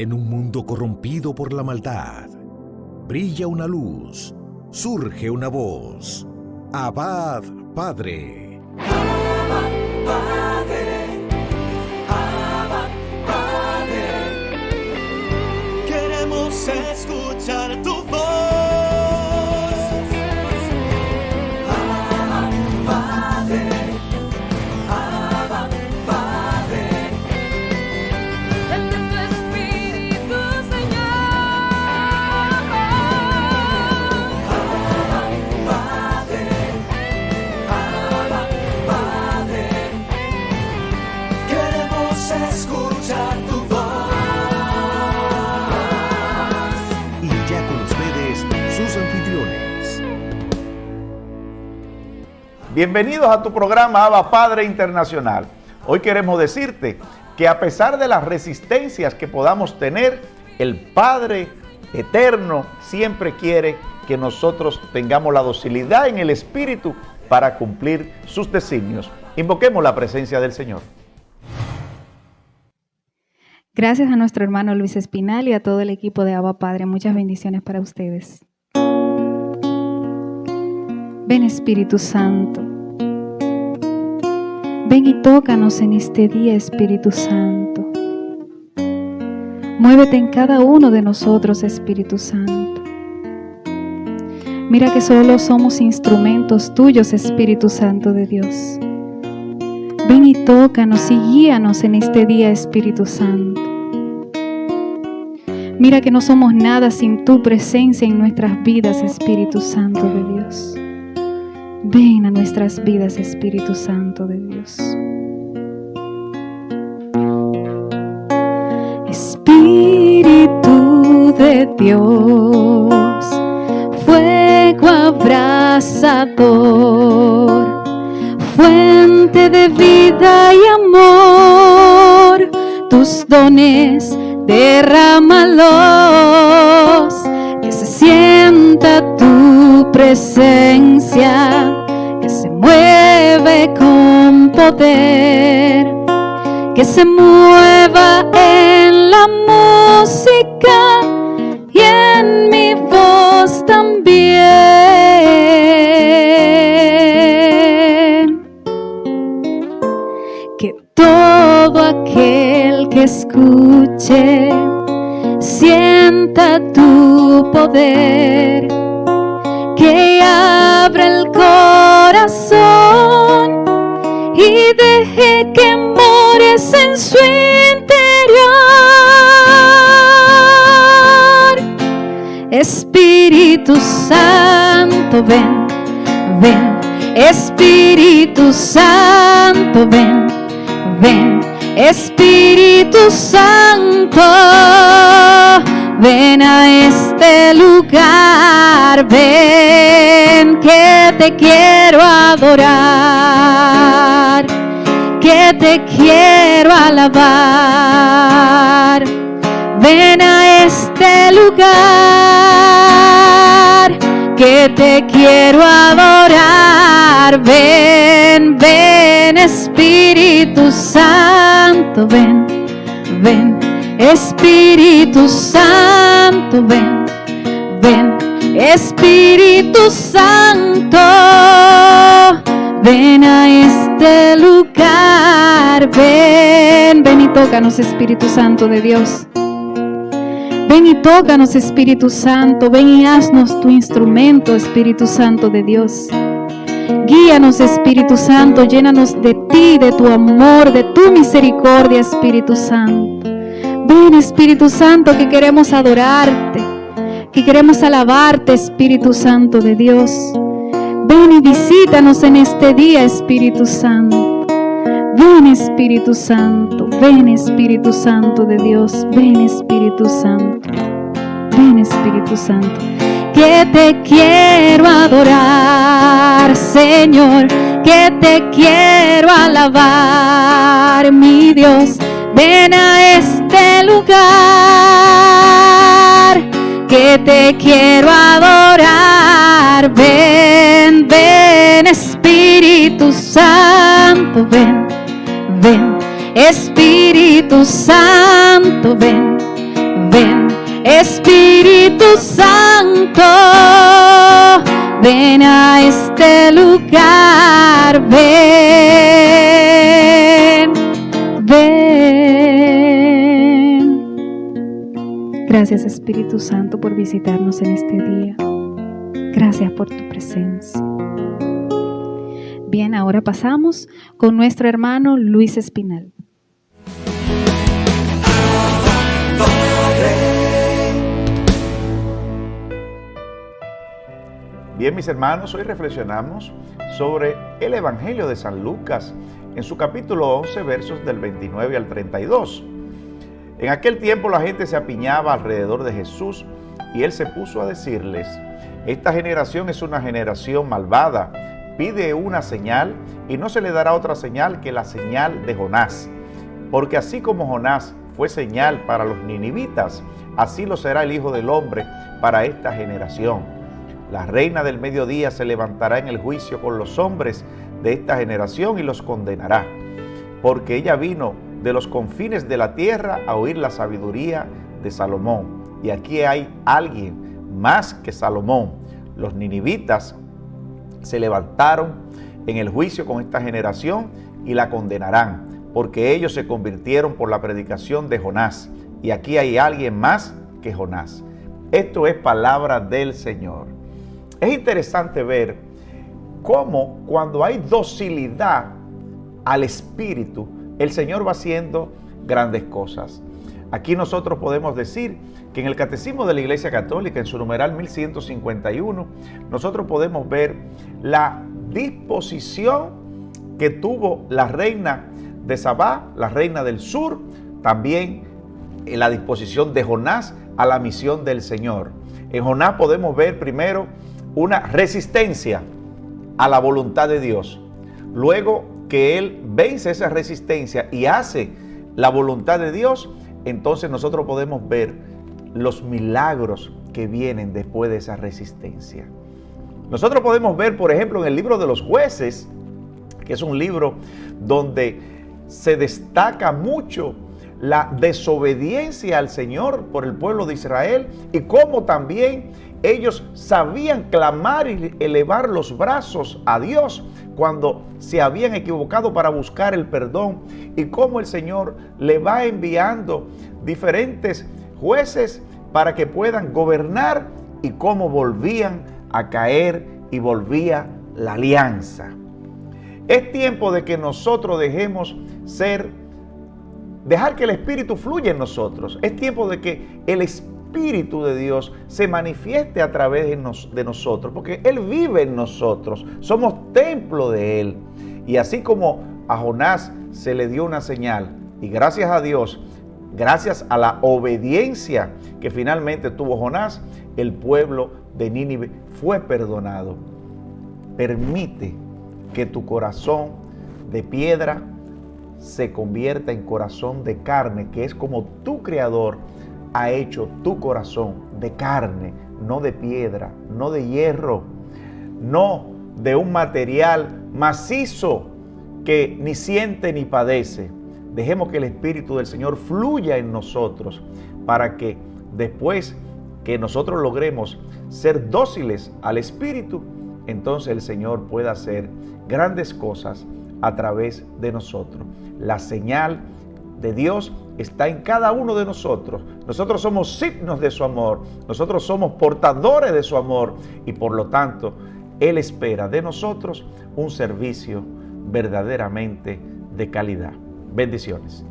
En un mundo corrompido por la maldad, brilla una luz, surge una voz. Abba, Padre. Abba, Padre. Abba, Padre. Queremos escuchar tu voz. Abba, Padre. Abba, Padre. Vente tu Espíritu, Señor. Abba, Padre. Abba, Padre. Queremos escuchar tu voz. Y ya con ustedes, sus anfitriones. Bienvenidos a tu programa Abba Padre Internacional. Hoy queremos decirte que a pesar de las resistencias que podamos tener, el Padre Eterno siempre quiere que nosotros tengamos la docilidad en el Espíritu para cumplir sus designios. Invoquemos la presencia del Señor. Gracias a nuestro hermano Luis Espinal y a todo el equipo de Abba Padre. Muchas bendiciones para ustedes. Ven Espíritu Santo. Ven y tócanos en este día, Espíritu Santo. Muévete en cada uno de nosotros, Espíritu Santo. Mira que solo somos instrumentos tuyos, Espíritu Santo de Dios. Ven y tócanos y guíanos en este día, Espíritu Santo. Mira que no somos nada sin tu presencia en nuestras vidas, Espíritu Santo de Dios. Ven a nuestras vidas, Espíritu Santo de Dios. Espíritu de Dios, fuego abrasador, fuente de vida y amor, tus dones derrámalos, que se sienta tu presencia, que se mueve con poder, que se mueva en la música y en mi voz también. Que todo aquel que escuche sienta tu poder, que abra el corazón y deje que mores en su interior. Espíritu Santo, ven, ven. Espíritu Santo, ven, ven. Espíritu Santo, ven a este lugar, ven, que te quiero adorar, que te quiero alabar. Ven a este lugar, que te quiero adorar. Ven, ven, Espíritu Santo, ven, ven. Espíritu Santo, ven, ven. Espíritu Santo, ven a este lugar. Ven, ven y tócanos, Espíritu Santo de Dios. Ven y tócanos, Espíritu Santo. Ven y haznos tu instrumento, Espíritu Santo de Dios. Guíanos, Espíritu Santo. Llénanos de ti, de tu amor, de tu misericordia, Espíritu Santo. Ven, Espíritu Santo, que queremos adorarte, que queremos alabarte, Espíritu Santo de Dios. Ven y visítanos en este día, Espíritu Santo. Ven, Espíritu Santo. Ven, Espíritu Santo de Dios. Ven, Espíritu Santo. Ven, Espíritu Santo. Que te quiero adorar, Señor. Que te quiero alabar, mi Dios. Ven a este lugar, que te quiero adorar. Ven, ven, Espíritu Santo, ven, ven. Espíritu Santo, ven, Ven, Espíritu Santo, ven a este lugar, ven, ven. Gracias, Espíritu Santo, por visitarnos en este día. Gracias por tu presencia. Bien, ahora pasamos con nuestro hermano Luis Espinal. Bien, mis hermanos, hoy reflexionamos sobre el Evangelio de San Lucas en su capítulo 11, versos del 29 al 32. En aquel tiempo la gente se apiñaba alrededor de Jesús y él se puso a decirles: esta generación es una generación malvada, pide una señal y no se le dará otra señal que la señal de Jonás. Porque así como Jonás fue señal para los ninivitas, así lo será el Hijo del Hombre para esta generación. La reina del mediodía se levantará en el juicio con los hombres de esta generación y los condenará, porque ella vino de los confines de la tierra a oír la sabiduría de Salomón. Y aquí hay alguien más que Salomón. Los ninivitas se levantaron en el juicio con esta generación y la condenarán, porque ellos se convirtieron por la predicación de Jonás. Y aquí hay alguien más que Jonás. Esto es palabra del Señor. Es interesante ver cómo cuando hay docilidad al Espíritu, el Señor va haciendo grandes cosas. Aquí nosotros podemos decir que en el Catecismo de la Iglesia Católica, en su numeral 1151, nosotros podemos ver la disposición que tuvo la reina de Sabá, la reina del sur, también en la disposición de Jonás a la misión del Señor. En Jonás podemos ver primero una resistencia a la voluntad de Dios. Luego que él vence esa resistencia y hace la voluntad de Dios, entonces nosotros podemos ver los milagros que vienen después de esa resistencia. Nosotros podemos ver, por ejemplo, en el libro de los Jueces, que es un libro donde se destaca mucho la desobediencia al Señor por el pueblo de Israel y cómo también ellos sabían clamar y elevar los brazos a Dios cuando se habían equivocado para buscar el perdón, y cómo el Señor le va enviando diferentes jueces para que puedan gobernar, y cómo volvían a caer y volvía la alianza. Es tiempo de que nosotros dejar que el Espíritu fluya en nosotros. Es tiempo de que el Espíritu de Dios se manifieste a través de nosotros, porque Él vive en nosotros, somos templo de Él. Y así como a Jonás se le dio una señal, y gracias a Dios, gracias a la obediencia que finalmente tuvo Jonás, el pueblo de Nínive fue perdonado. Permite que tu corazón de piedra se convierta en corazón de carne, que es como tu Creador ha hecho tu corazón, de carne, no de piedra, no de hierro, no de un material macizo que ni siente ni padece. Dejemos que el Espíritu del Señor fluya en nosotros para que después que nosotros logremos ser dóciles al Espíritu, entonces el Señor pueda hacer grandes cosas a través de nosotros. La señal de Dios está en cada uno de nosotros. Nosotros somos signos de su amor, nosotros somos portadores de su amor, y por lo tanto Él espera de nosotros un servicio verdaderamente de calidad. Bendiciones.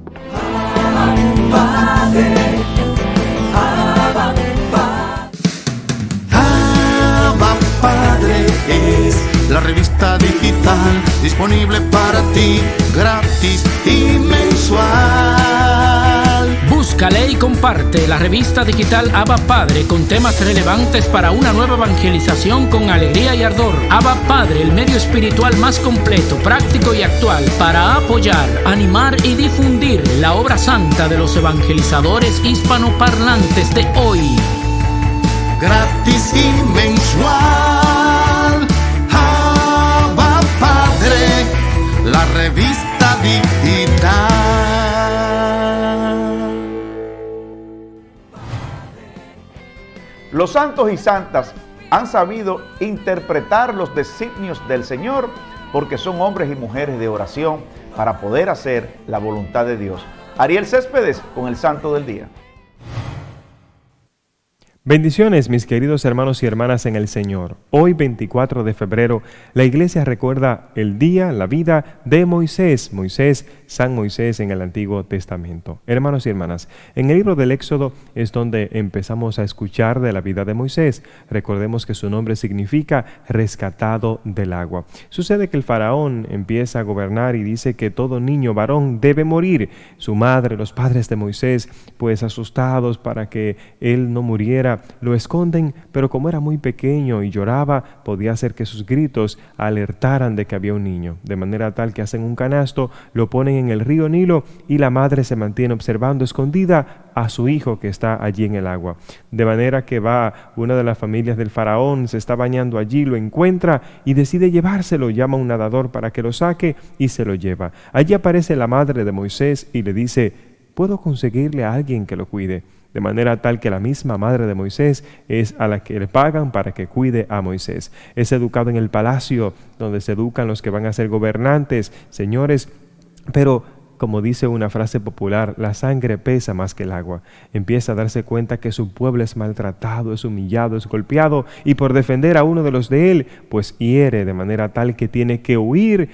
Abba Padre es la revista digital disponible para ti, gratis y mensual. Búscale y comparte la revista digital Abba Padre con temas relevantes para una nueva evangelización con alegría y ardor. Abba Padre, el medio espiritual más completo, práctico y actual para apoyar, animar y difundir la obra santa de los evangelizadores hispanoparlantes de hoy. Gratis y mensual. Abba Padre, la revista digital. Los santos y santas han sabido interpretar los designios del Señor porque son hombres y mujeres de oración para poder hacer la voluntad de Dios. Ariel Céspedes con el Santo del Día. Bendiciones, mis queridos hermanos y hermanas en el Señor. Hoy, 24 de febrero, la iglesia recuerda el día, la vida de Moisés, San Moisés en el Antiguo Testamento. Hermanos y hermanas, en el libro del Éxodo es donde empezamos a escuchar de la vida de Moisés. Recordemos que su nombre significa rescatado del agua. Sucede que el faraón empieza a gobernar y dice que todo niño varón debe morir. Su madre, los padres de Moisés, pues asustados para que él no muriera, lo esconden, pero como era muy pequeño y lloraba, podía hacer que sus gritos alertaran de que había un niño, de manera tal que hacen un canasto, lo ponen en el río Nilo y la madre se mantiene observando escondida a su hijo que está allí en el agua. De manera que va una de las familias del faraón, se está bañando allí, lo encuentra y decide llevárselo, llama a un nadador para que lo saque y se lo lleva. Allí aparece la madre de Moisés y le dice: ¿puedo conseguirle a alguien que lo cuide? De manera tal que la misma madre de Moisés es a la que le pagan para que cuide a Moisés. Es educado en el palacio donde se educan los que van a ser gobernantes, señores, pero como dice una frase popular, la sangre pesa más que el agua. Empieza a darse cuenta que su pueblo es maltratado, es humillado, es golpeado, y por defender a uno de los de él, pues hiere de manera tal que tiene que huir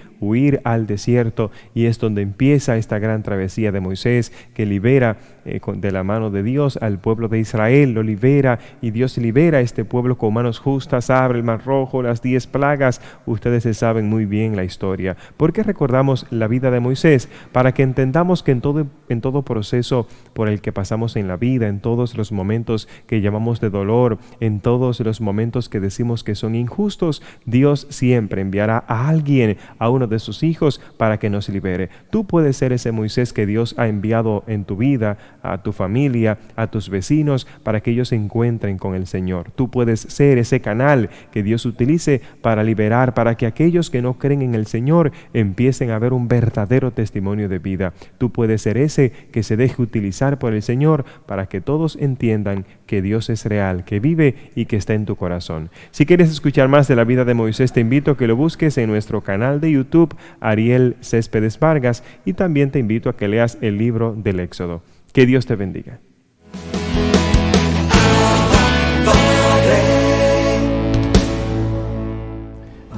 al desierto, y es donde empieza esta gran travesía de Moisés, que libera de la mano de Dios al pueblo de Israel, lo libera, y Dios libera a este pueblo con manos justas, abre el mar rojo, las 10 plagas. Ustedes se saben muy bien la historia. ¿Por qué recordamos la vida de Moisés? Para que entendamos que en todo proceso por el que pasamos en la vida, en todos los momentos que llamamos de dolor, en todos los momentos que decimos que son injustos, Dios siempre enviará a alguien, a uno de sus hijos, para que nos libere. Tú puedes ser ese Moisés que Dios ha enviado en tu vida, a tu familia, a tus vecinos, para que ellos se encuentren con el Señor. Tú puedes ser ese canal que Dios utilice para liberar, para que aquellos que no creen en el Señor empiecen a ver un verdadero testimonio de vida. Tú puedes ser ese que se deje utilizar por el Señor para que todos entiendan que Dios es real, que vive y que está en tu corazón. Si quieres escuchar más de la vida de Moisés, te invito a que lo busques en nuestro canal de YouTube, Ariel Céspedes Vargas, y también te invito a que leas el libro del Éxodo. Que Dios te bendiga.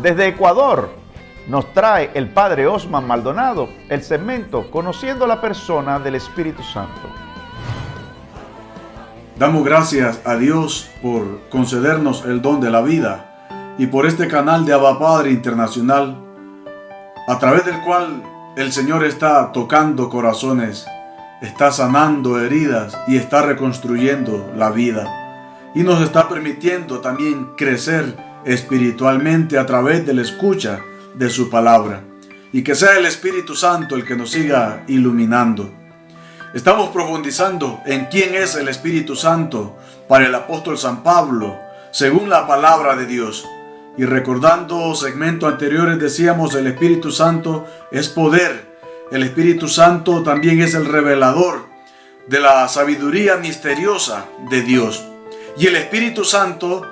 Desde Ecuador nos trae el Padre Osman Maldonado el segmento Conociendo la Persona del Espíritu Santo. Damos gracias a Dios por concedernos el don de la vida y por este canal de Abba Padre Internacional, a través del cual el Señor está tocando corazones, está sanando heridas y está reconstruyendo la vida. Y nos está permitiendo también crecer espiritualmente a través de la escucha de su palabra. Y que sea el Espíritu Santo el que nos siga iluminando. Estamos profundizando en quién es el Espíritu Santo para el apóstol San Pablo, según la palabra de Dios. Y recordando segmentos anteriores decíamos, el Espíritu Santo es poder. El Espíritu Santo también es el revelador de la sabiduría misteriosa de Dios. Y el Espíritu Santo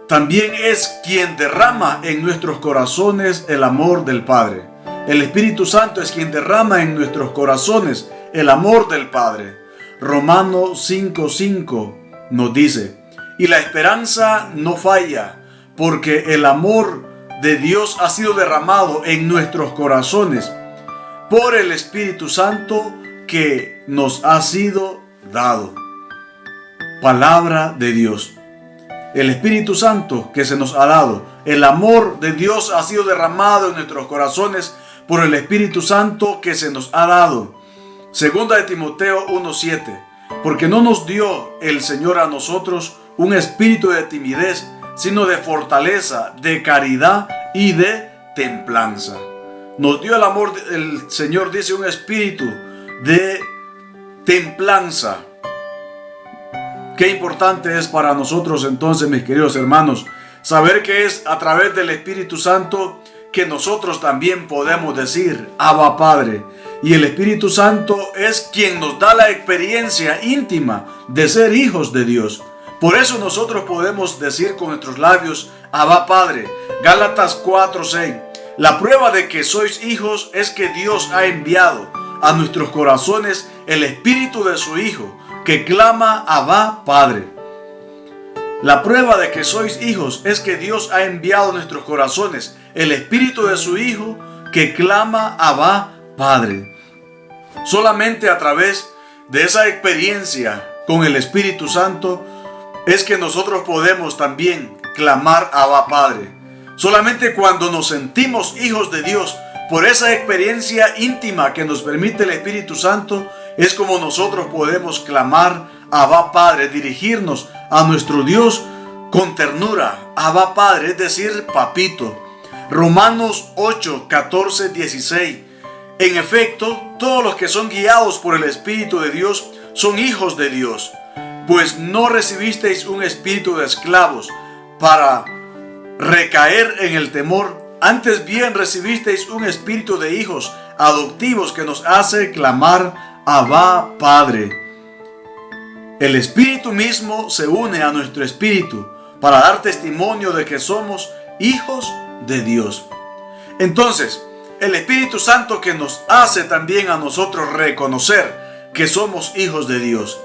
también es quien derrama en nuestros corazones el amor del Padre. El Espíritu Santo es quien derrama en nuestros corazones el amor del Padre. Romanos 5:5 nos dice: y la esperanza no falla, porque el amor de Dios ha sido derramado en nuestros corazones por el Espíritu Santo que nos ha sido dado. Palabra de Dios. El Espíritu Santo que se nos ha dado, el amor de Dios ha sido derramado en nuestros corazones por el Espíritu Santo que se nos ha dado. Segunda de Timoteo 1:7. Porque no nos dio el Señor a nosotros un espíritu de timidez, sino de fortaleza, de caridad y de templanza. Nos dio el amor, el Señor dice, un espíritu de templanza. Qué importante es para nosotros entonces, mis queridos hermanos, saber que es a través del Espíritu Santo que nosotros también podemos decir Abba Padre. Y el Espíritu Santo es quien nos da la experiencia íntima de ser hijos de Dios. Por eso nosotros podemos decir con nuestros labios, Abba Padre. Gálatas 4:6. La prueba de que sois hijos es que Dios ha enviado a nuestros corazones el Espíritu de su Hijo, que clama Abba Padre. La prueba de que sois hijos es que Dios ha enviado a nuestros corazones el Espíritu de su Hijo, que clama Abba Padre. Solamente a través de esa experiencia con el Espíritu Santo es que nosotros podemos también clamar Abba Padre. Solamente cuando nos sentimos hijos de Dios, por esa experiencia íntima que nos permite el Espíritu Santo, es como nosotros podemos clamar Abba Padre, dirigirnos a nuestro Dios con ternura. Abba Padre, es decir, papito. Romanos 8, 14, 16. En efecto, todos los que son guiados por el Espíritu de Dios son hijos de Dios. Pues no recibisteis un espíritu de esclavos para recaer en el temor, antes bien recibisteis un espíritu de hijos adoptivos que nos hace clamar Abba Padre. El Espíritu mismo se une a nuestro espíritu para dar testimonio de que somos hijos de Dios. Entonces, el Espíritu Santo que nos hace también a nosotros reconocer que somos hijos de Dios,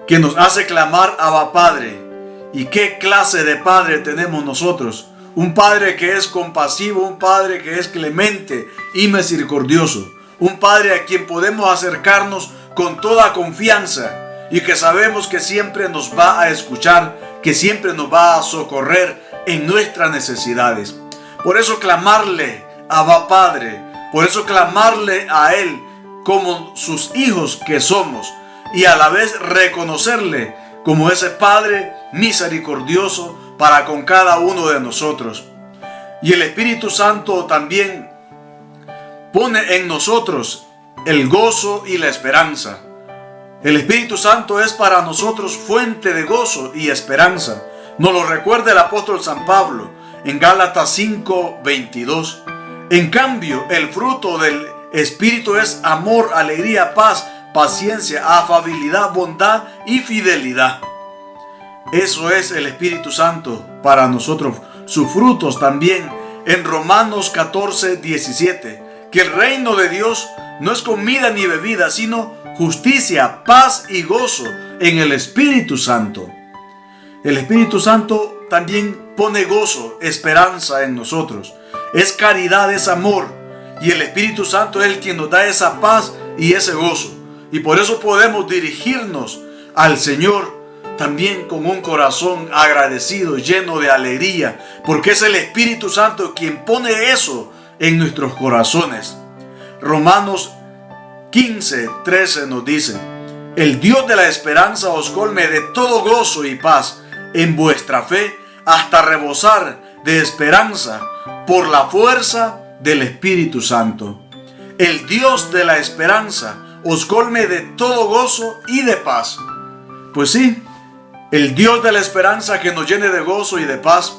que nos hace clamar Abba Padre. ¿Y qué clase de Padre tenemos nosotros? Un Padre que es compasivo, un Padre que es clemente y misericordioso, un Padre a quien podemos acercarnos con toda confianza y que sabemos que siempre nos va a escuchar, que siempre nos va a socorrer en nuestras necesidades. Por eso clamarle Abba Padre, por eso clamarle a Él como sus hijos que somos, y a la vez reconocerle como ese Padre misericordioso para con cada uno de nosotros. Y el Espíritu Santo también pone en nosotros el gozo y la esperanza. El Espíritu Santo es para nosotros fuente de gozo y esperanza. Nos lo recuerda el apóstol San Pablo en Gálatas 5:22. En cambio, el fruto del Espíritu es amor, alegría, paz, paciencia, afabilidad, bondad y fidelidad. Eso es el Espíritu Santo para nosotros. Sus frutos también en Romanos 14:17. Que el reino de Dios no es comida ni bebida, sino justicia, paz y gozo en el Espíritu Santo. El Espíritu Santo también pone gozo, esperanza en nosotros. Es caridad, es amor. Y el Espíritu Santo es el quien nos da esa paz y ese gozo. Y por eso podemos dirigirnos al Señor también con un corazón agradecido, lleno de alegría, porque es el Espíritu Santo quien pone eso en nuestros corazones. Romanos 15:13 nos dice: el Dios de la esperanza os colme de todo gozo y paz en vuestra fe, hasta rebosar de esperanza por la fuerza del Espíritu Santo. El Dios de la esperanza os colme de todo gozo y de paz. Pues sí, el Dios de la esperanza que nos llene de gozo y de paz,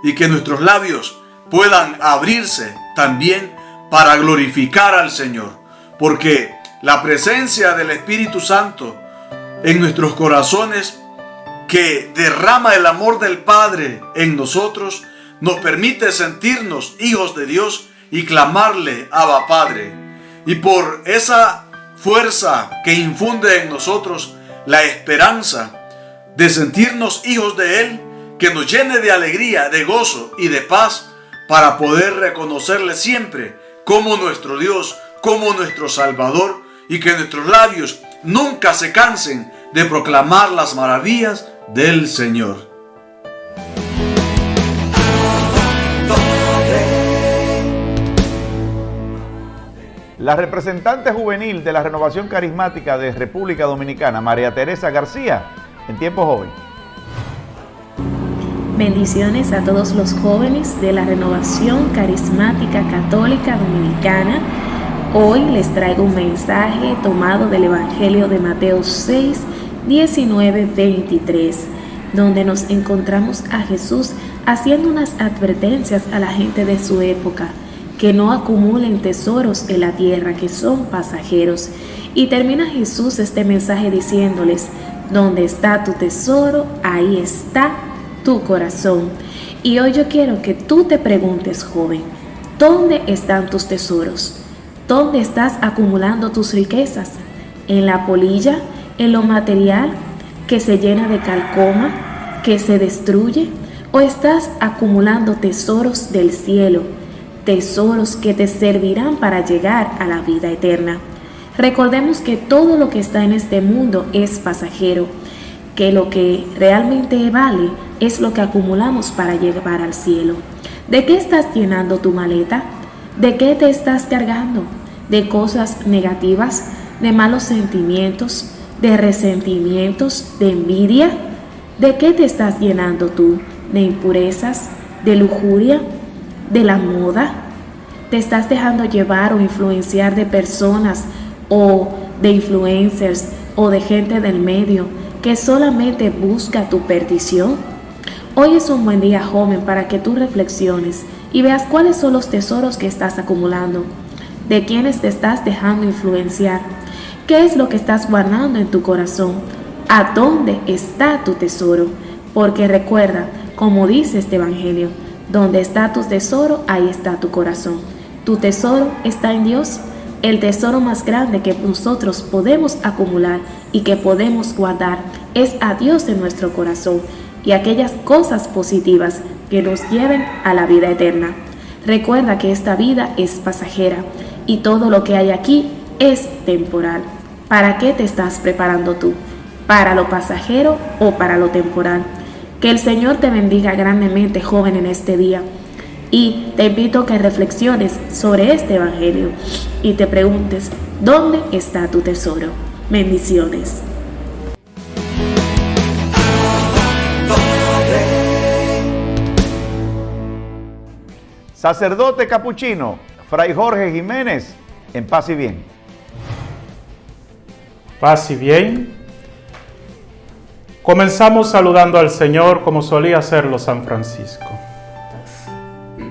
y que nuestros labios puedan abrirse también para glorificar al Señor, porque la presencia del Espíritu Santo en nuestros corazones, que derrama el amor del Padre en nosotros, nos permite sentirnos hijos de Dios y clamarle Abba Padre. Y por esa fuerza que infunde en nosotros la esperanza de sentirnos hijos de Él, que nos llene de alegría, de gozo y de paz, para poder reconocerle siempre como nuestro Dios, como nuestro Salvador, y que nuestros labios nunca se cansen de proclamar las maravillas del Señor. La representante juvenil de la Renovación Carismática de República Dominicana, María Teresa García, en Tiempo Joven. Bendiciones a todos los jóvenes de la Renovación Carismática Católica Dominicana. Hoy les traigo un mensaje tomado del Evangelio de Mateo 6, 19, 23, donde nos encontramos a Jesús haciendo unas advertencias a la gente de su época, que no acumulen tesoros en la tierra, que son pasajeros. Y termina Jesús este mensaje diciéndoles: Donde está tu tesoro, ahí está tu corazón. Y hoy yo quiero que tú te preguntes, joven, ¿dónde están tus tesoros? ¿Dónde estás acumulando tus riquezas? ¿En la polilla? ¿En lo material que se llena de calcoma, que se destruye? ¿O estás acumulando tesoros del cielo? Tesoros que te servirán para llegar a la vida eterna. Recordemos que todo lo que está en este mundo es pasajero, que lo que realmente vale es lo que acumulamos para llegar al cielo. ¿De qué estás llenando tu maleta? ¿De qué te estás cargando? ¿De cosas negativas? ¿De malos sentimientos? ¿De resentimientos? ¿De envidia? ¿De qué te estás llenando tú? ¿De impurezas? ¿De lujuria? ¿De la moda? ¿Te estás dejando llevar o influenciar de personas o de influencers o de gente del medio que solamente busca tu perdición? Hoy es un buen día, joven, para que tú reflexiones y veas cuáles son los tesoros que estás acumulando, de quiénes te estás dejando influenciar, qué es lo que estás guardando en tu corazón, a dónde está tu tesoro. Porque recuerda, como dice este evangelio, donde está tu tesoro, ahí está tu corazón. Tu tesoro está en Dios. El tesoro más grande que nosotros podemos acumular y que podemos guardar es a Dios en nuestro corazón y aquellas cosas positivas que nos lleven a la vida eterna. Recuerda que esta vida es pasajera y todo lo que hay aquí es temporal. ¿Para qué te estás preparando tú? ¿Para lo pasajero o para lo temporal? Que el Señor te bendiga grandemente, joven, en este día. Y te invito a que reflexiones sobre este evangelio y te preguntes, ¿dónde está tu tesoro? Bendiciones. Sacerdote capuchino, Fray Jorge Jiménez, en paz y bien. Paz y bien. Comenzamos saludando al Señor como solía hacerlo San Francisco.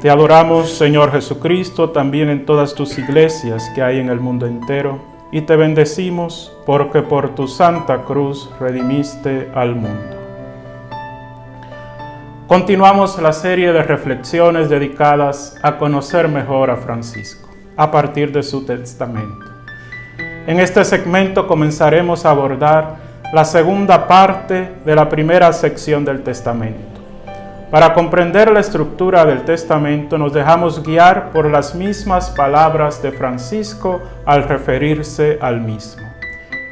Te adoramos, Señor Jesucristo, también en todas tus iglesias que hay en el mundo entero, y te bendecimos porque por tu santa cruz redimiste al mundo. Continuamos la serie de reflexiones dedicadas a conocer mejor a Francisco, a partir de su testamento. En este segmento comenzaremos a abordar la segunda parte de la primera sección del testamento. Para comprender la estructura del testamento, nos dejamos guiar por las mismas palabras de Francisco al referirse al mismo.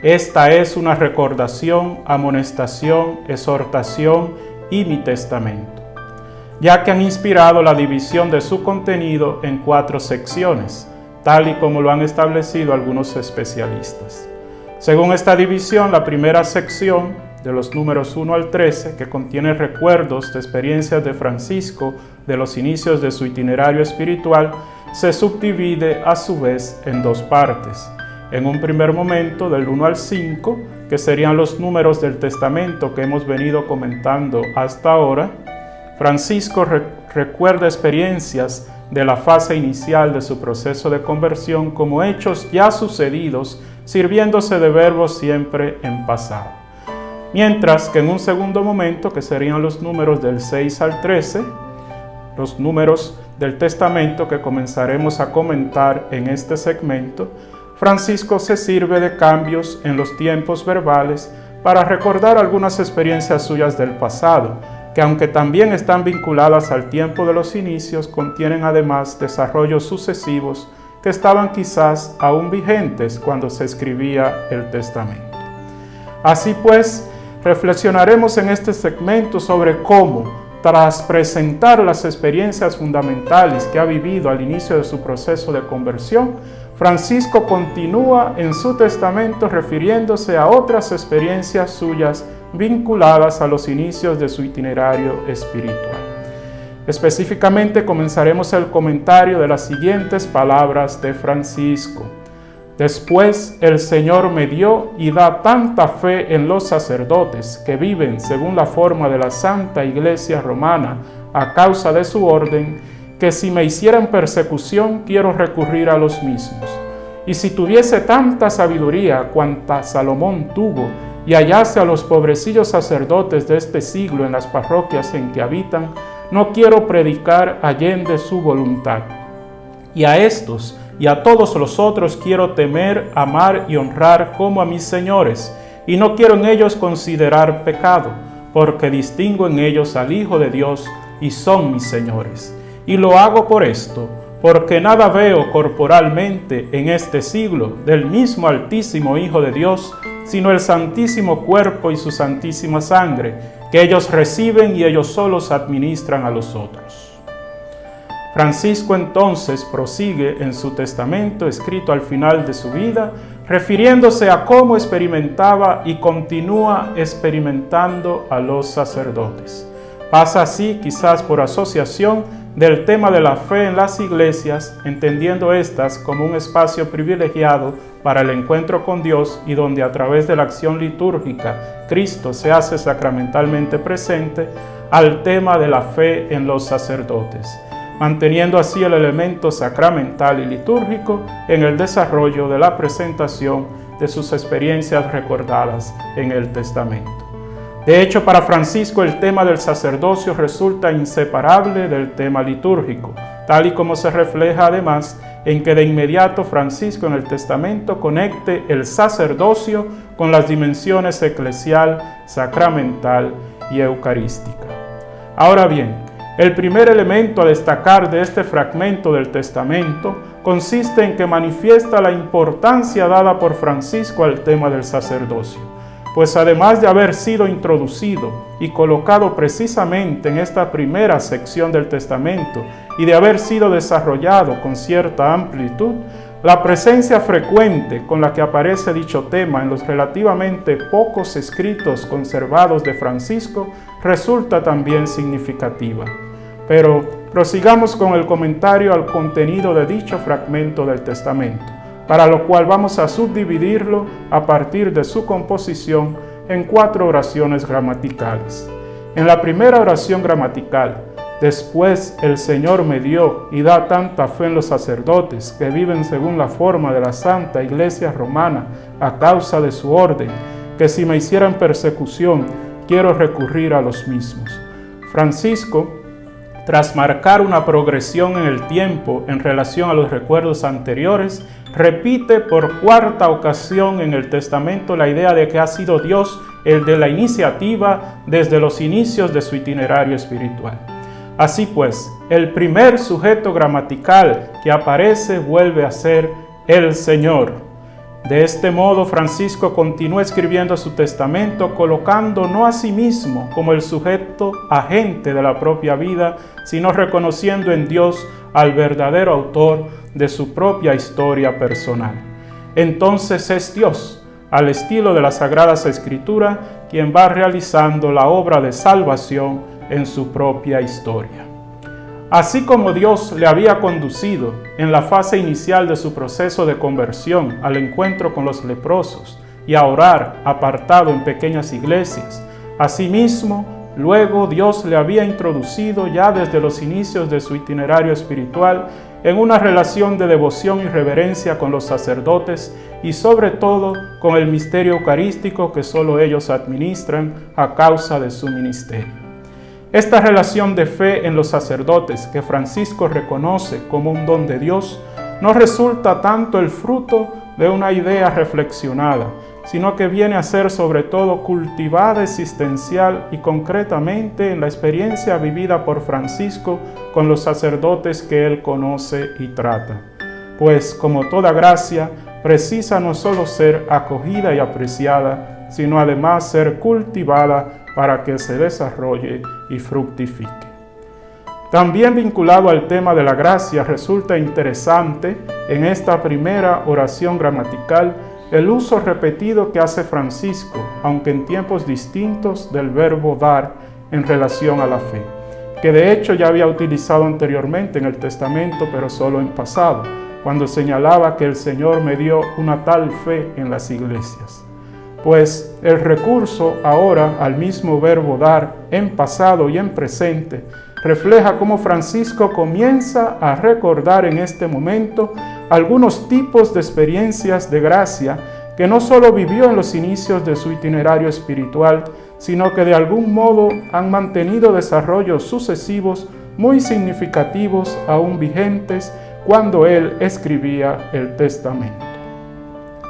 Esta es una recordación, amonestación, exhortación y mi testamento, ya que han inspirado la división de su contenido en 4 secciones, tal y como lo han establecido algunos especialistas. Según esta división, la primera sección, de los números 1 al 13, que contiene recuerdos de experiencias de Francisco de los inicios de su itinerario espiritual, se subdivide a su vez en 2 partes. En un primer momento, del 1 al 5, que serían los números del testamento que hemos venido comentando hasta ahora, Francisco recuerda experiencias de la fase inicial de su proceso de conversión como hechos ya sucedidos, sirviéndose de verbos siempre en pasado. Mientras que en un segundo momento, que serían los números del 6 al 13, los números del testamento que comenzaremos a comentar en este segmento, Francisco se sirve de cambios en los tiempos verbales para recordar algunas experiencias suyas del pasado, que aunque también están vinculadas al tiempo de los inicios, contienen además desarrollos sucesivos que estaban quizás aún vigentes cuando se escribía el testamento. Así pues, reflexionaremos en este segmento sobre cómo, tras presentar las experiencias fundamentales que ha vivido al inicio de su proceso de conversión, Francisco continúa en su testamento refiriéndose a otras experiencias suyas vinculadas a los inicios de su itinerario espiritual. Específicamente comenzaremos el comentario de las siguientes palabras de Francisco. Después el Señor me dio y da tanta fe en los sacerdotes que viven según la forma de la Santa Iglesia Romana a causa de su orden, que si me hicieran persecución quiero recurrir a los mismos. Y si tuviese tanta sabiduría cuanta Salomón tuvo, y hallase a los pobrecillos sacerdotes de este siglo en las parroquias en que habitan, no quiero predicar allende su voluntad. Y a estos y a todos los otros quiero temer, amar y honrar como a mis señores, y no quiero en ellos considerar pecado, porque distingo en ellos al Hijo de Dios y son mis señores. Y lo hago por esto, porque nada veo corporalmente en este siglo del mismo Altísimo Hijo de Dios, sino el santísimo cuerpo y su santísima sangre, que ellos reciben y ellos solos administran a los otros. Francisco entonces prosigue en su testamento escrito al final de su vida, refiriéndose a cómo experimentaba y continúa experimentando a los sacerdotes. Pasa así, quizás por asociación, del tema de la fe en las iglesias, entendiendo estas como un espacio privilegiado para el encuentro con Dios y donde a través de la acción litúrgica Cristo se hace sacramentalmente presente, al tema de la fe en los sacerdotes, manteniendo así el elemento sacramental y litúrgico en el desarrollo de la presentación de sus experiencias recordadas en el testamento. De hecho, para Francisco el tema del sacerdocio resulta inseparable del tema litúrgico, tal y como se refleja además en que de inmediato Francisco en el testamento conecte el sacerdocio con las dimensiones eclesial, sacramental y eucarística. Ahora bien, el primer elemento a destacar de este fragmento del testamento consiste en que manifiesta la importancia dada por Francisco al tema del sacerdocio, pues además de haber sido introducido y colocado precisamente en esta primera sección del testamento y de haber sido desarrollado con cierta amplitud, la presencia frecuente con la que aparece dicho tema en los relativamente pocos escritos conservados de Francisco resulta también significativa. Pero prosigamos con el comentario al contenido de dicho fragmento del testamento, para lo cual vamos a subdividirlo a partir de su composición en 4 oraciones gramaticales. En la primera oración gramatical, después el Señor me dio y da tanta fe en los sacerdotes que viven según la forma de la Santa Iglesia Romana a causa de su orden, que si me hicieran persecución, quiero recurrir a los mismos. Francisco, tras marcar una progresión en el tiempo en relación a los recuerdos anteriores, repite por 4ª ocasión en el testamento la idea de que ha sido Dios el de la iniciativa desde los inicios de su itinerario espiritual. Así pues, el primer sujeto gramatical que aparece vuelve a ser el Señor. De este modo, Francisco continúa escribiendo su testamento colocando no a sí mismo como el sujeto agente de la propia vida, sino reconociendo en Dios al verdadero autor de su propia historia personal. Entonces es Dios, al estilo de la Sagrada Escritura, quien va realizando la obra de salvación en su propia historia. Así como Dios le había conducido en la fase inicial de su proceso de conversión al encuentro con los leprosos y a orar apartado en pequeñas iglesias, asimismo, luego Dios le había introducido ya desde los inicios de su itinerario espiritual en una relación de devoción y reverencia con los sacerdotes y sobre todo con el misterio eucarístico que solo ellos administran a causa de su ministerio. Esta relación de fe en los sacerdotes que Francisco reconoce como un don de Dios no resulta tanto el fruto de una idea reflexionada, sino que viene a ser sobre todo cultivada existencial y concretamente en la experiencia vivida por Francisco con los sacerdotes que él conoce y trata. Pues, como toda gracia, precisa no solo ser acogida y apreciada, sino además ser cultivada para que se desarrolle y fructifique. También vinculado al tema de la gracia resulta interesante en esta primera oración gramatical el uso repetido que hace Francisco, aunque en tiempos distintos, del verbo dar en relación a la fe, que de hecho ya había utilizado anteriormente en el Testamento, pero solo en pasado, cuando señalaba que el Señor me dio una tal fe en las iglesias. Pues el recurso ahora al mismo verbo dar en pasado y en presente refleja cómo Francisco comienza a recordar en este momento algunos tipos de experiencias de gracia que no solo vivió en los inicios de su itinerario espiritual, sino que de algún modo han mantenido desarrollos sucesivos muy significativos, aún vigentes, cuando él escribía el testamento.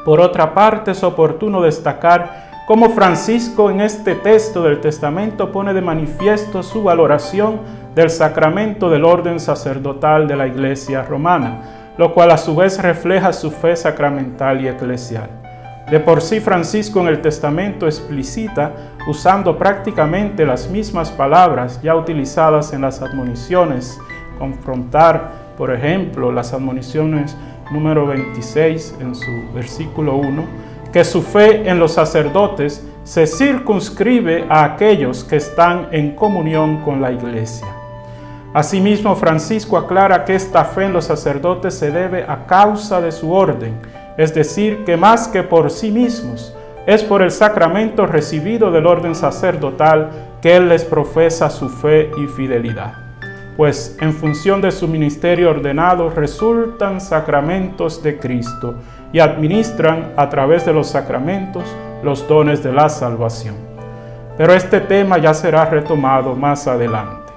Por otra parte, es oportuno destacar cómo Francisco en este texto del testamento pone de manifiesto su valoración del sacramento del orden sacerdotal de la Iglesia romana, lo cual a su vez refleja su fe sacramental y eclesial. De por sí, Francisco en el testamento explicita, usando prácticamente las mismas palabras ya utilizadas en las admoniciones, confrontar, por ejemplo, las admoniciones número 26 en su versículo 1, que su fe en los sacerdotes se circunscribe a aquellos que están en comunión con la Iglesia. Asimismo, Francisco aclara que esta fe en los sacerdotes se debe a causa de su orden, es decir, que más que por sí mismos, es por el sacramento recibido del orden sacerdotal que él les profesa su fe y fidelidad. Pues en función de su ministerio ordenado resultan sacramentos de Cristo y administran a través de los sacramentos los dones de la salvación. Pero este tema ya será retomado más adelante.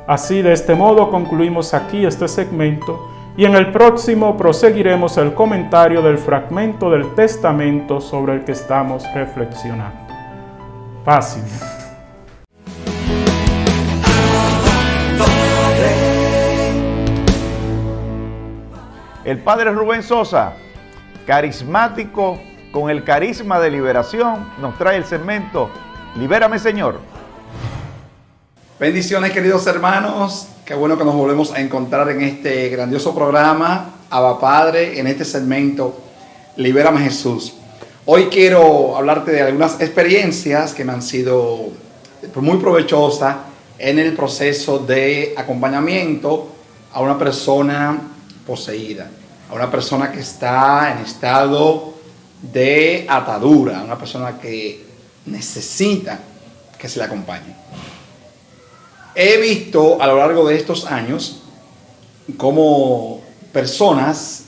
Así, de este modo concluimos aquí este segmento y en el próximo proseguiremos el comentario del fragmento del testamento sobre el que estamos reflexionando. Paz y bien. El padre Rubén Sosa, carismático con el carisma de liberación, nos trae el segmento Libérame, Señor. Bendiciones, queridos hermanos. Qué bueno que nos volvemos a encontrar en este grandioso programa, Abba Padre, en este segmento Libérame, Jesús. Hoy quiero hablarte de algunas experiencias que me han sido muy provechosas en el proceso de acompañamiento a una persona poseída, a una persona que está en estado de atadura, a una persona que necesita que se le acompañe. He visto a lo largo de estos años cómo personas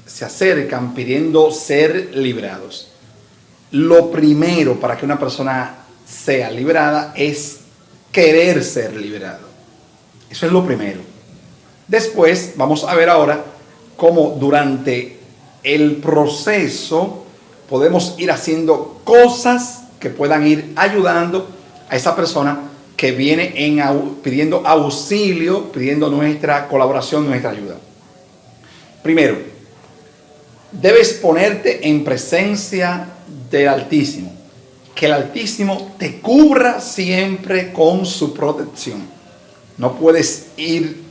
se acercan pidiendo ser librados. Lo primero para que una persona sea liberada es querer ser liberado. Eso es lo primero. Después vamos a ver ahora cómo durante el proceso podemos ir haciendo cosas que puedan ir ayudando a esa persona que viene pidiendo auxilio, pidiendo nuestra colaboración, nuestra ayuda. Primero, debes ponerte en presencia del Altísimo. Que el Altísimo te cubra siempre con su protección. No puedes ir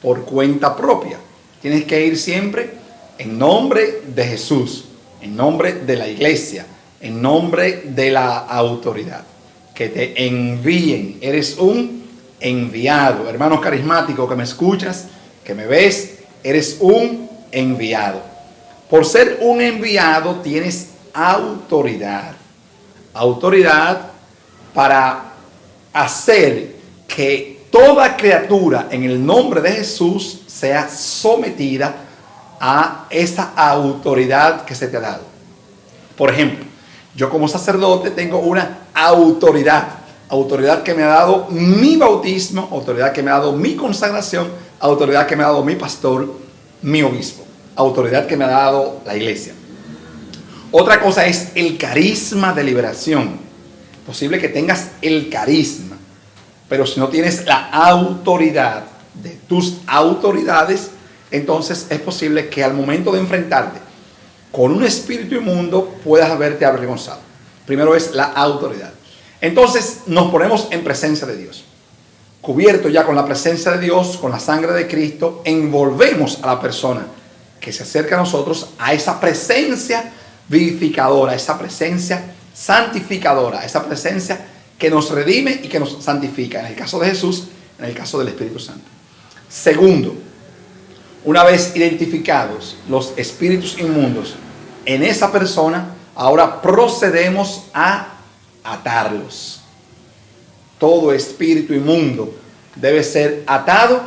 por cuenta propia. Tienes que ir siempre en nombre de Jesús, en nombre de la iglesia, en nombre de la autoridad. Que te envíen. Eres un enviado. Hermanos carismáticos que me escuchas, que me ves, eres un enviado. Por ser un enviado tienes autoridad. Autoridad para hacer que toda criatura en el nombre de Jesús sea sometida a esa autoridad que se te ha dado. Por ejemplo, yo como sacerdote tengo una autoridad que me ha dado mi bautismo, autoridad que me ha dado mi consagración, autoridad que me ha dado mi pastor, mi obispo, autoridad que me ha dado la iglesia. Otra cosa es el carisma de liberación. Posible que tengas el carisma, pero si no tienes la autoridad de tus autoridades, entonces es posible que al momento de enfrentarte con un espíritu inmundo puedas haberte avergonzado. Primero es la autoridad. Entonces nos ponemos en presencia de Dios. Cubierto ya con la presencia de Dios, con la sangre de Cristo, envolvemos a la persona que se acerca a nosotros a esa presencia vivificadora, esa presencia santificadora, esa presencia que nos redime y que nos santifica. En el caso de Jesús, en el caso del Espíritu Santo. Segundo, una vez identificados los espíritus inmundos en esa persona, ahora procedemos a atarlos. Todo espíritu inmundo debe ser atado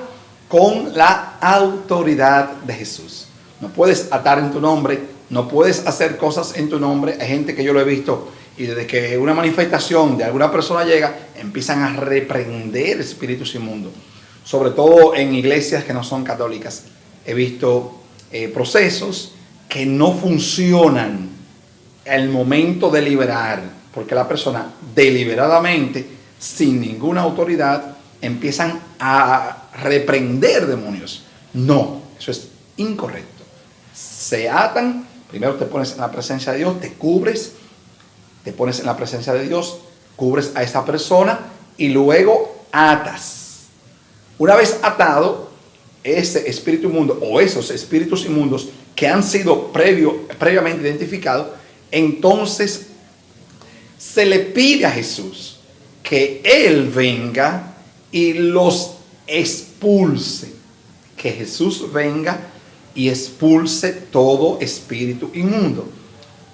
con la autoridad de Jesús. No puedes atar en tu nombre no puedes hacer cosas en tu nombre. Hay gente que yo lo he visto y desde que una manifestación de alguna persona llega, empiezan a reprender espíritus inmundos. Sobre todo en iglesias que no son católicas. He visto procesos que no funcionan al momento de liberar, porque la persona deliberadamente, sin ninguna autoridad, empiezan a reprender demonios. No, eso es incorrecto. Se atan, primero te pones en la presencia de Dios, te cubres, te pones en la presencia de Dios, cubres a esa persona y luego atas. Una vez atado, ese espíritu inmundo o esos espíritus inmundos que han sido previamente identificados, entonces se le pide a Jesús que Él venga y los expulse. Que Jesús venga y expulse todo espíritu inmundo.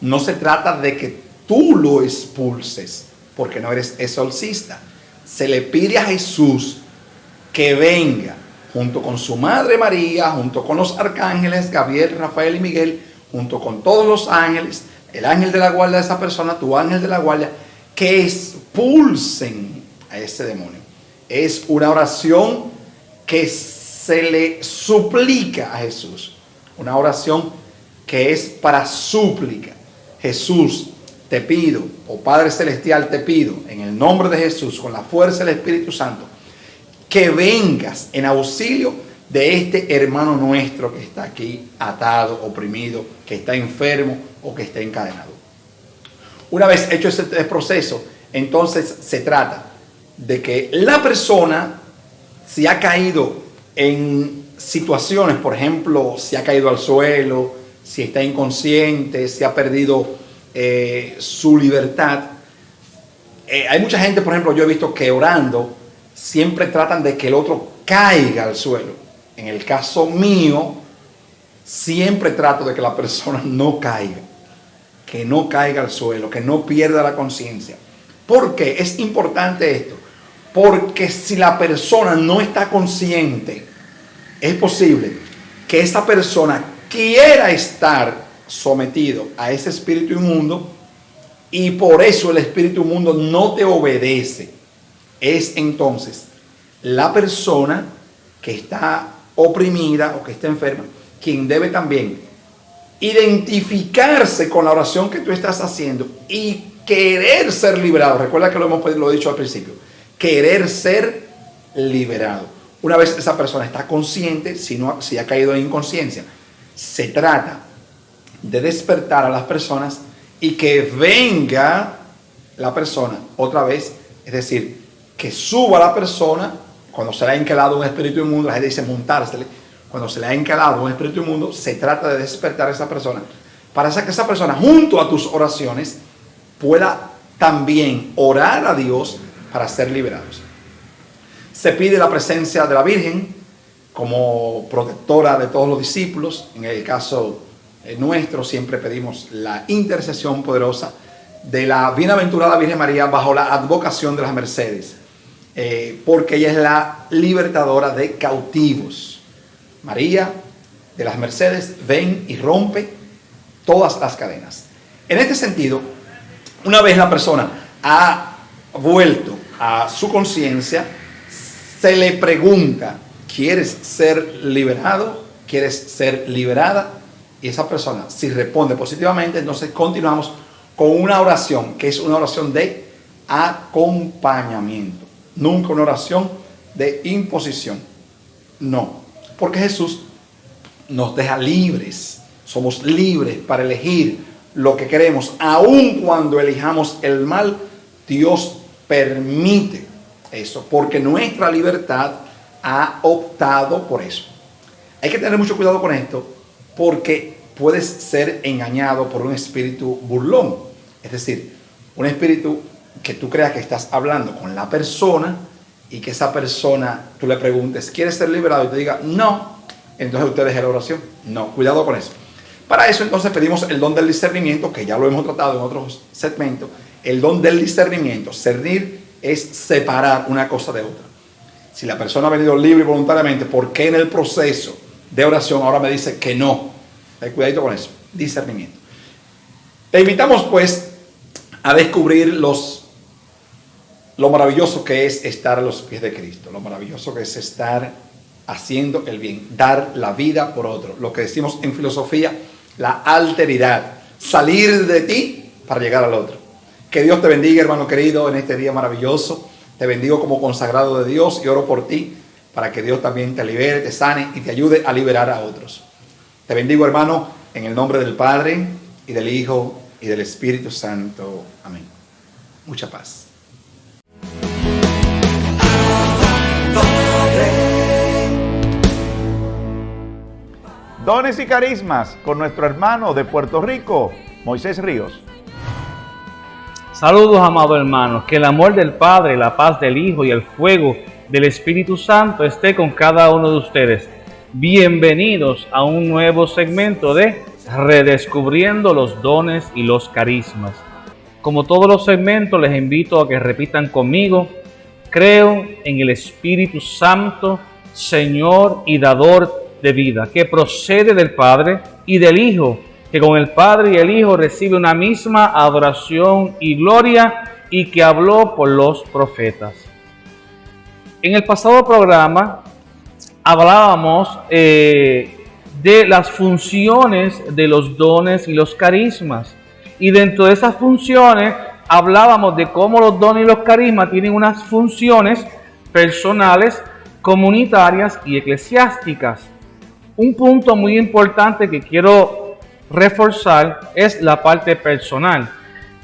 No se trata de que tú lo expulses, porque no eres exorcista. Se le pide a Jesús que venga junto con su madre María, junto con los arcángeles Gabriel, Rafael y Miguel, junto con todos los ángeles, el ángel de la guardia de esa persona, tu ángel de la guardia, que expulsen a ese demonio. Es una oración que se le suplica a Jesús, una oración que es para súplica. Jesús, te pido, oh Padre Celestial, te pido, en el nombre de Jesús, con la fuerza del Espíritu Santo, que vengas en auxilio de este hermano nuestro que está aquí atado, oprimido, que está enfermo o que está encadenado. Una vez hecho ese proceso, entonces se trata de que la persona, si ha caído en situaciones, por ejemplo, si ha caído al suelo, si está inconsciente, si ha perdido su libertad. Hay mucha gente, por ejemplo, yo he visto que orando, siempre tratan de que el otro caiga al suelo. En el caso mío, siempre trato de que la persona no caiga, que no caiga al suelo, que no pierda la conciencia. ¿Por qué es importante esto? Porque si la persona no está consciente, es posible que esa persona quiera estar sometido a ese espíritu inmundo y por eso el espíritu inmundo no te obedece. Es entonces la persona que está oprimida o que está enferma quien debe también identificarse con la oración que tú estás haciendo y querer ser liberado. Recuerda que lo he dicho al principio, querer ser liberado. Una vez esa persona está consciente, si ha caído en inconsciencia, se trata de despertar a las personas y que venga la persona otra vez, es decir, que suba la persona. Cuando se le ha encalado un espíritu inmundo, la gente dice montársele. Cuando se le ha encalado un espíritu inmundo, se trata de despertar a esa persona para que esa persona, junto a tus oraciones, pueda también orar a Dios para ser liberados. Se pide la presencia de la Virgen como protectora de todos los discípulos. En el caso nuestro, siempre pedimos la intercesión poderosa de la bienaventurada Virgen María bajo la advocación de las Mercedes, porque ella es la libertadora de cautivos. María de las Mercedes ven y rompe todas las cadenas. En este sentido, una vez la persona ha vuelto a su conciencia, se le pregunta: ¿quieres ser liberado? ¿Quieres ser liberada? Y esa persona, si responde positivamente, entonces continuamos con una oración, que es una oración de acompañamiento. Nunca una oración de imposición. No, porque Jesús nos deja libres. Somos libres para elegir lo que queremos. Aun cuando elijamos el mal, Dios permite eso, porque nuestra libertad ha optado por eso. Hay que tener mucho cuidado con esto, porque puedes ser engañado por un espíritu burlón. Es decir, un espíritu que tú creas que estás hablando con la persona y que esa persona, tú le preguntes: ¿quieres ser liberado? Y te diga no, entonces usted deje la oración. No, cuidado con eso. Para eso entonces pedimos el don del discernimiento, que ya lo hemos tratado en otros segmentos. El don del discernimiento. Discernir es separar una cosa de otra. Si la persona ha venido libre y voluntariamente, ¿por qué en el proceso de oración ahora me dice que no? Cuidadito con eso. discernimiento. Te invitamos pues a descubrir lo maravilloso que es estar a los pies de Cristo, lo maravilloso que es estar haciendo el bien, dar la vida por otro, lo que decimos en filosofía, la alteridad, salir de ti para llegar al otro. Que Dios te bendiga, hermano querido, en este día maravilloso. Te bendigo como consagrado de Dios y oro por ti para que Dios también te libere, te sane y te ayude a liberar a otros. Te bendigo, hermano, en el nombre del Padre y del Hijo y del Espíritu Santo. Amén. Mucha paz. Dones y carismas con nuestro hermano de Puerto Rico, Moisés Ríos. Saludos, amados hermanos, que el amor del Padre, la paz del Hijo y el fuego del Espíritu Santo esté con cada uno de ustedes. Bienvenidos a un nuevo segmento de Redescubriendo los dones y los carismas. Como todos los segmentos, les invito a que repitan conmigo: creo en el Espíritu Santo, Señor y dador de vida, que procede del Padre y del Hijo, que con el Padre y el Hijo recibe una misma adoración y gloria, y que habló por los profetas. En el pasado programa hablábamos de las funciones de los dones y los carismas, y dentro de esas funciones hablábamos de cómo los dones y los carismas tienen unas funciones personales, comunitarias y eclesiásticas. Un punto muy importante que quiero reforzar es la parte personal.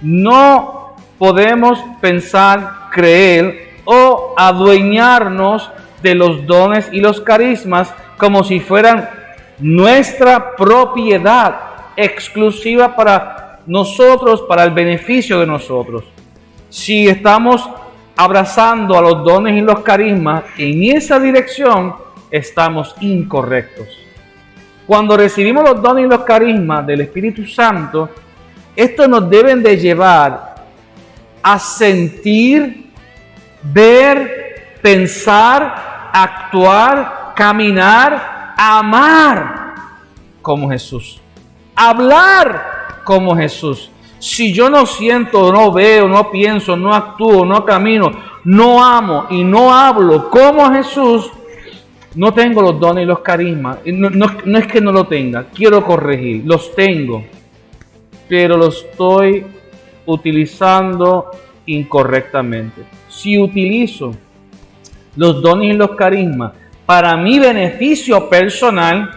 No podemos pensar, creer o adueñarnos de los dones y los carismas como si fueran nuestra propiedad exclusiva para nosotros, para el beneficio de nosotros. Si estamos abrazando a los dones y los carismas en esa dirección, estamos incorrectos. Cuando recibimos los dones y los carismas del Espíritu Santo, estos nos deben de llevar a sentir, ver, pensar, actuar, caminar, amar como Jesús, hablar como Jesús. Si yo no siento, no veo, no pienso, no actúo, no camino, no amo y no hablo como Jesús, no tengo los dones y los carismas. No es que no lo tenga, quiero corregir, los tengo, pero los estoy utilizando incorrectamente. Si utilizo los dones y los carismas para mi beneficio personal,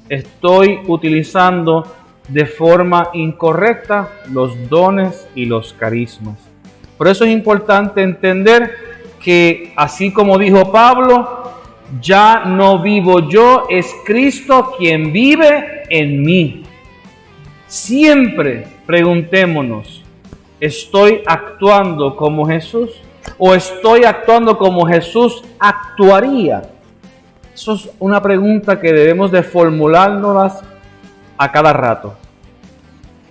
estoy utilizando de forma incorrecta los dones y los carismas. Por eso es importante entender que, así como dijo Pablo, ya no vivo yo, es Cristo quien vive en mí. Siempre preguntémonos, ¿estoy actuando como Jesús? ¿O estoy actuando como Jesús actuaría? Eso es una pregunta que debemos de formulárnoslas a cada rato.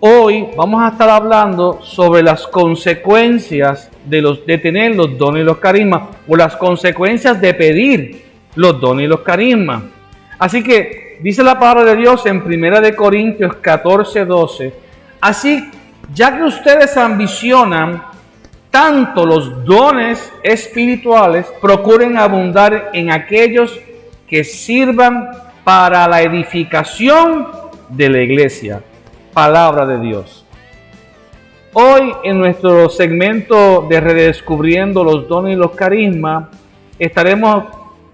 Hoy vamos a estar hablando sobre las consecuencias de tener los dones y los carismas, o las consecuencias de pedir los dones y los carismas. Así que dice la palabra de Dios en 1 Corintios 14:12, así, ya que ustedes ambicionan tanto los dones espirituales, procuren abundar en aquellos que sirvan para la edificación de la iglesia. Palabra de Dios. Hoy, en nuestro segmento de Redescubriendo los dones y los carismas, estaremos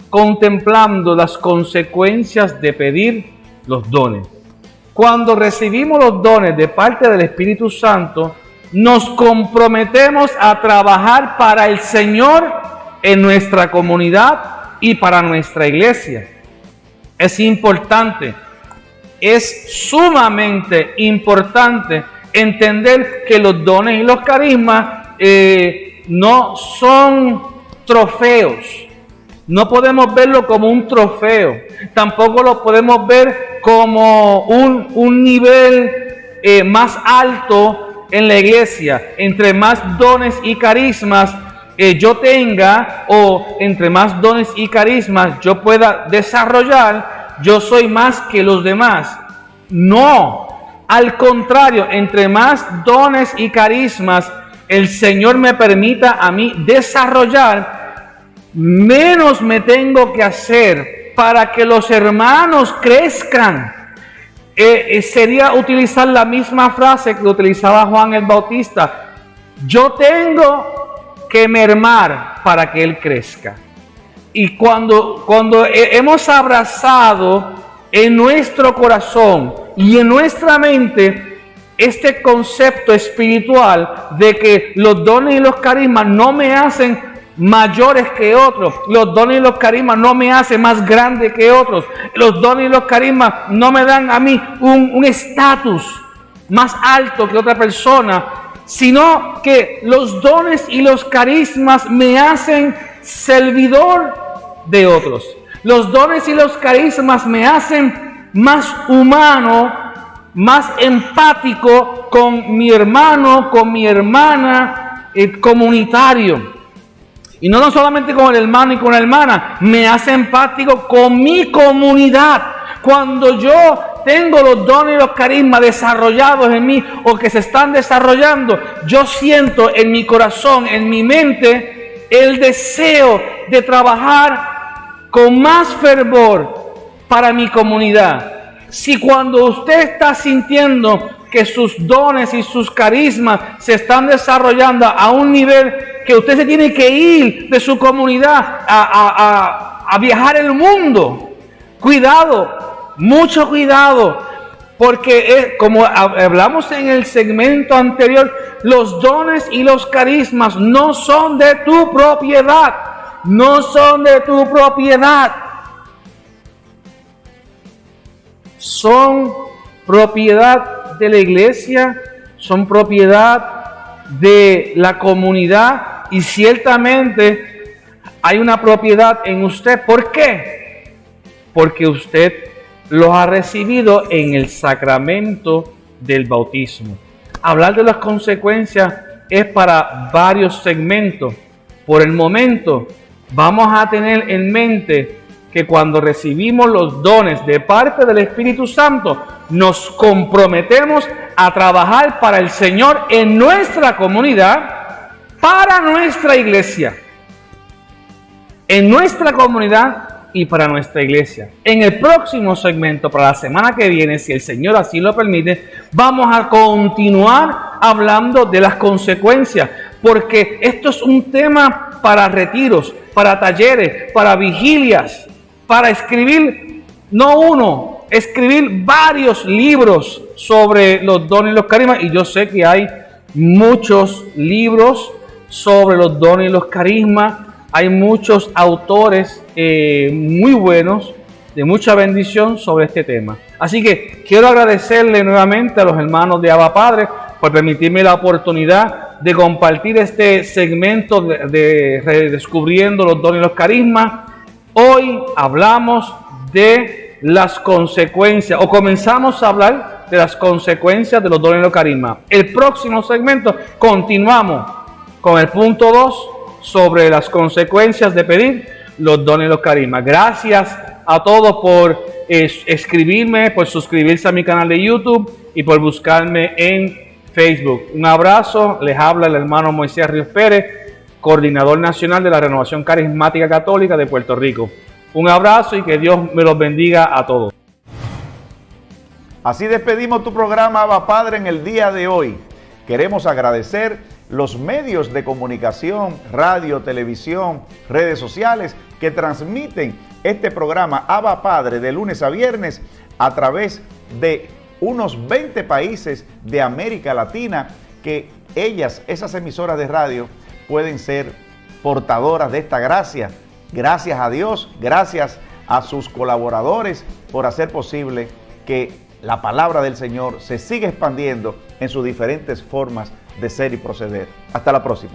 contemplando las consecuencias de pedir los dones. Cuando recibimos los dones de parte del Espíritu Santo, nos comprometemos a trabajar para el Señor en nuestra comunidad y para nuestra iglesia. Es importante, es sumamente importante entender que los dones y los carismas no son trofeos. No podemos verlo como un trofeo. Tampoco lo podemos ver como un nivel más alto en la iglesia. Entre más dones y carismas yo tenga, o entre más dones y carismas yo pueda desarrollar, yo soy más que los demás. No, Al contrario, entre más dones y carismas el Señor me permita a mí desarrollar, menos me tengo que hacer para que los hermanos crezcan. Sería utilizar la misma frase que utilizaba Juan el Bautista: yo tengo que mermar para que Él crezca. Y cuando hemos abrazado en nuestro corazón y en nuestra mente este concepto espiritual de que los dones y los carismas no me hacen mayores que otros, los dones y los carismas no me hacen más grande que otros, los dones y los carismas no me dan a mí un estatus más alto que otra persona, sino que los dones y los carismas me hacen servidor de otros. Los dones y los carismas me hacen más humano, más empático con mi hermano, con mi hermana, comunitario. Y no solamente con el hermano y con la hermana, me hace empático con mi comunidad. Cuando yo tengo los dones y los carismas desarrollados en mí o que se están desarrollando, yo siento en mi corazón, en mi mente, el deseo de trabajar con más fervor para mi comunidad. Si cuando usted está sintiendo que sus dones y sus carismas se están desarrollando a un nivel que usted se tiene que ir de su comunidad a viajar el mundo, cuidado, mucho cuidado, porque como hablamos en el segmento anterior, los dones y los carismas no son de tu propiedad, no son de tu propiedad, son propiedad de la iglesia, son propiedad de la comunidad y ciertamente hay una propiedad en usted. ¿Por qué? Porque usted los ha recibido en el sacramento del bautismo. Hablar de las consecuencias es para varios segmentos. Por el momento vamos a tener en mente que cuando recibimos los dones de parte del Espíritu Santo, nos comprometemos a trabajar para el Señor en nuestra comunidad, para nuestra iglesia, en nuestra comunidad y para nuestra iglesia. En el próximo segmento, para la semana que viene, si el Señor así lo permite, vamos a continuar hablando de las consecuencias, porque esto es un tema para retiros, para talleres, para vigilias, para escribir, no uno, escribir varios libros sobre los dones y los carismas. Y yo sé que hay muchos libros sobre los dones y los carismas. Hay muchos autores muy buenos, de mucha bendición sobre este tema. Así que quiero agradecerle nuevamente a los hermanos de Abba Padre por permitirme la oportunidad de compartir este segmento de redescubriendo los dones y los carismas. Hoy hablamos de las consecuencias, o comenzamos a hablar de las consecuencias de los dones y los carismas. El próximo segmento continuamos con el punto 2 sobre las consecuencias de pedir los dones y los carismas. Gracias a todos por escribirme, por suscribirse a mi canal de YouTube y por buscarme en Facebook. Un abrazo, les habla el hermano Moisés Ríos Pérez, coordinador nacional de la Renovación Carismática Católica de Puerto Rico. Un abrazo y que Dios me los bendiga a todos. Así despedimos tu programa Abba Padre en el día de hoy. Queremos agradecer los medios de comunicación, radio, televisión, redes sociales que transmiten este programa Abba Padre de lunes a viernes a través de unos 20 países de América Latina, que esas emisoras de radio, pueden ser portadoras de esta gracia. Gracias a Dios, gracias a sus colaboradores por hacer posible que la palabra del Señor se siga expandiendo en sus diferentes formas de ser y proceder. Hasta la próxima.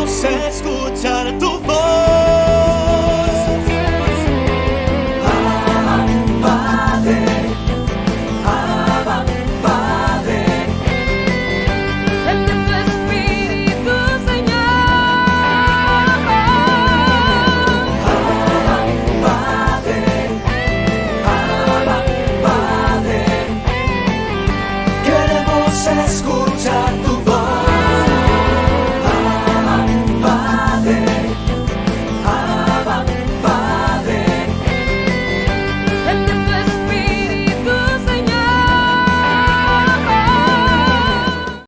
Queremos escuchar tu voz.